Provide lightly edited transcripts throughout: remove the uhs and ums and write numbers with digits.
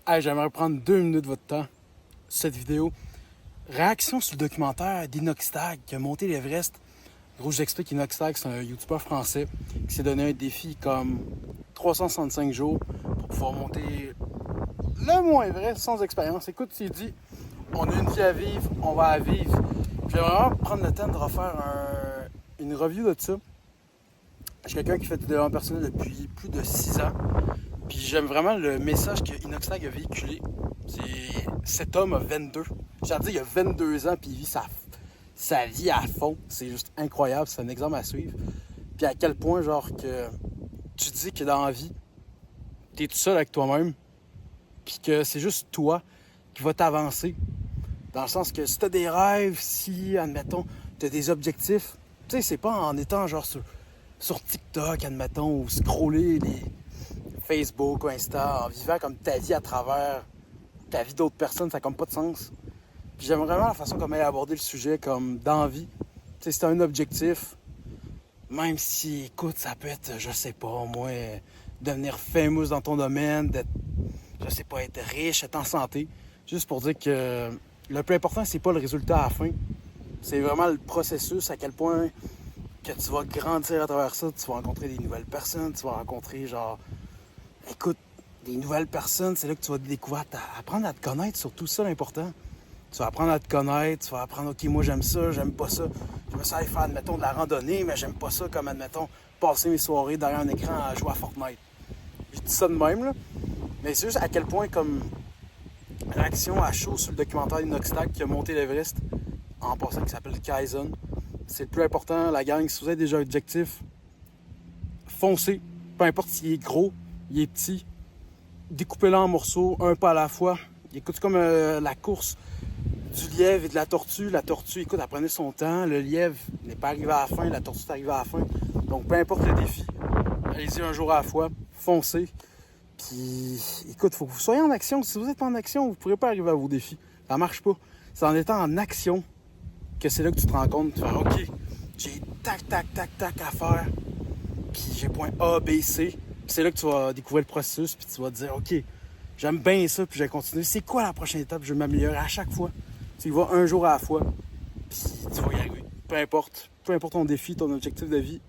Hey, j'aimerais prendre 2 minutes de votre temps sur cette vidéo. Réaction sur le documentaire d'Inoxtag qui a monté l'Everest. Gros, j'explique, Inoxtag, c'est un youtubeur français qui s'est donné un défi comme 365 jours pour pouvoir monter le mont Everest sans expérience. Écoute, il dit, on a une vie à vivre, on va la vivre. J'aimerais vraiment prendre le temps de refaire une review de ça. Je suis quelqu'un qui fait du développement personnel depuis plus de 6 ans. Puis j'aime vraiment le message que Inoxtag a véhiculé. Cet homme a 22. J'ai à dire, il a 22 ans puis il vit sa vie à fond. C'est juste incroyable. C'est un exemple à suivre. Puis à quel point, genre, que tu dis que dans la vie, t'es tout seul avec toi-même. Puis que c'est juste toi qui va t'avancer. Dans le sens que si t'as des rêves, si, admettons, t'as des objectifs, tu sais, c'est pas en étant genre sur TikTok, admettons, ou scroller les Facebook ou Insta, en vivant comme ta vie à travers ta vie d'autres personnes, ça n'a comme pas de sens. Puis j'aime vraiment la façon comme elle a abordé le sujet, comme dans la vie. Tu sais, c'est un objectif, même si, écoute, ça peut être, je sais pas, moi, devenir famous dans ton domaine, d'être, je sais pas, être riche, être en santé. Juste pour dire que le plus important, c'est pas le résultat à la fin. C'est vraiment le processus, à quel point que tu vas grandir à travers ça, tu vas rencontrer des nouvelles personnes, tu vas rencontrer, genre, écoute, des nouvelles personnes, c'est là que tu vas découvrir, apprendre à te connaître, surtout ça l'important. Tu vas apprendre à te connaître, tu vas apprendre, ok, moi j'aime ça, j'aime pas ça. J'aime ça aller faire, admettons, de la randonnée, mais j'aime pas ça comme, admettons, passer mes soirées derrière un écran à jouer à Fortnite. Je dis ça de même, là. Mais c'est juste à quel point, comme, réaction à chaud sur le documentaire d'Inoxtag qui a monté l'Everest, en passant, qui s'appelle Kaizen. C'est le plus important, la gang, si vous avez déjà un objectif, foncez, peu importe s'il est gros, il est petit, découpez-le en morceaux, un pas à la fois. Écoute, c'est comme la course du lièvre et de la tortue. La tortue, écoute, elle prenait son temps. Le lièvre n'est pas arrivé à la fin, la tortue est arrivée à la fin. Donc, peu importe le défi, allez-y un jour à la fois, foncez. Puis, écoute, il faut que vous soyez en action. Si vous êtes en action, vous ne pourrez pas arriver à vos défis. Ça marche pas. C'est en étant en action que c'est là que tu te rends compte. Tu fais, OK, j'ai tac, tac, tac, tac à faire. Puis j'ai point A, B, C. Puis c'est là que tu vas découvrir le processus. Puis tu vas te dire, OK, j'aime bien ça. Puis je vais continuer. C'est quoi la prochaine étape? Je vais m'améliorer à chaque fois. Tu y vas un jour à la fois. Puis tu vas y arriver. Peu importe ton défi, ton objectif de vie.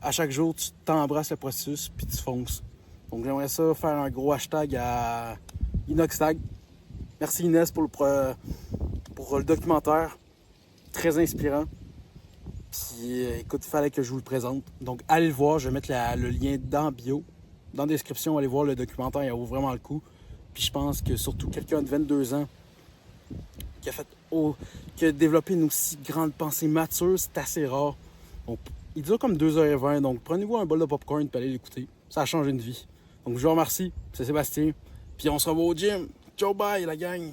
À chaque jour, tu t'embrasses le processus. Puis tu fonces. Donc j'aimerais ça faire un gros hashtag à Inoxtag. Merci Inès pour le documentaire. Très inspirant. Puis écoute, il fallait que je vous le présente. Donc allez le voir, je vais mettre le lien dans bio. Dans la description, allez voir le documentaire, il vaut vraiment le coup. Puis je pense que surtout quelqu'un de 22 ans qui a développé une aussi grande pensée mature, c'est assez rare. Donc il dure comme 2h20, donc prenez-vous un bol de popcorn et allez l'écouter. Ça a changé une vie. Donc je vous remercie, c'est Sébastien. Puis on se revoit au gym. Ciao, bye la gang!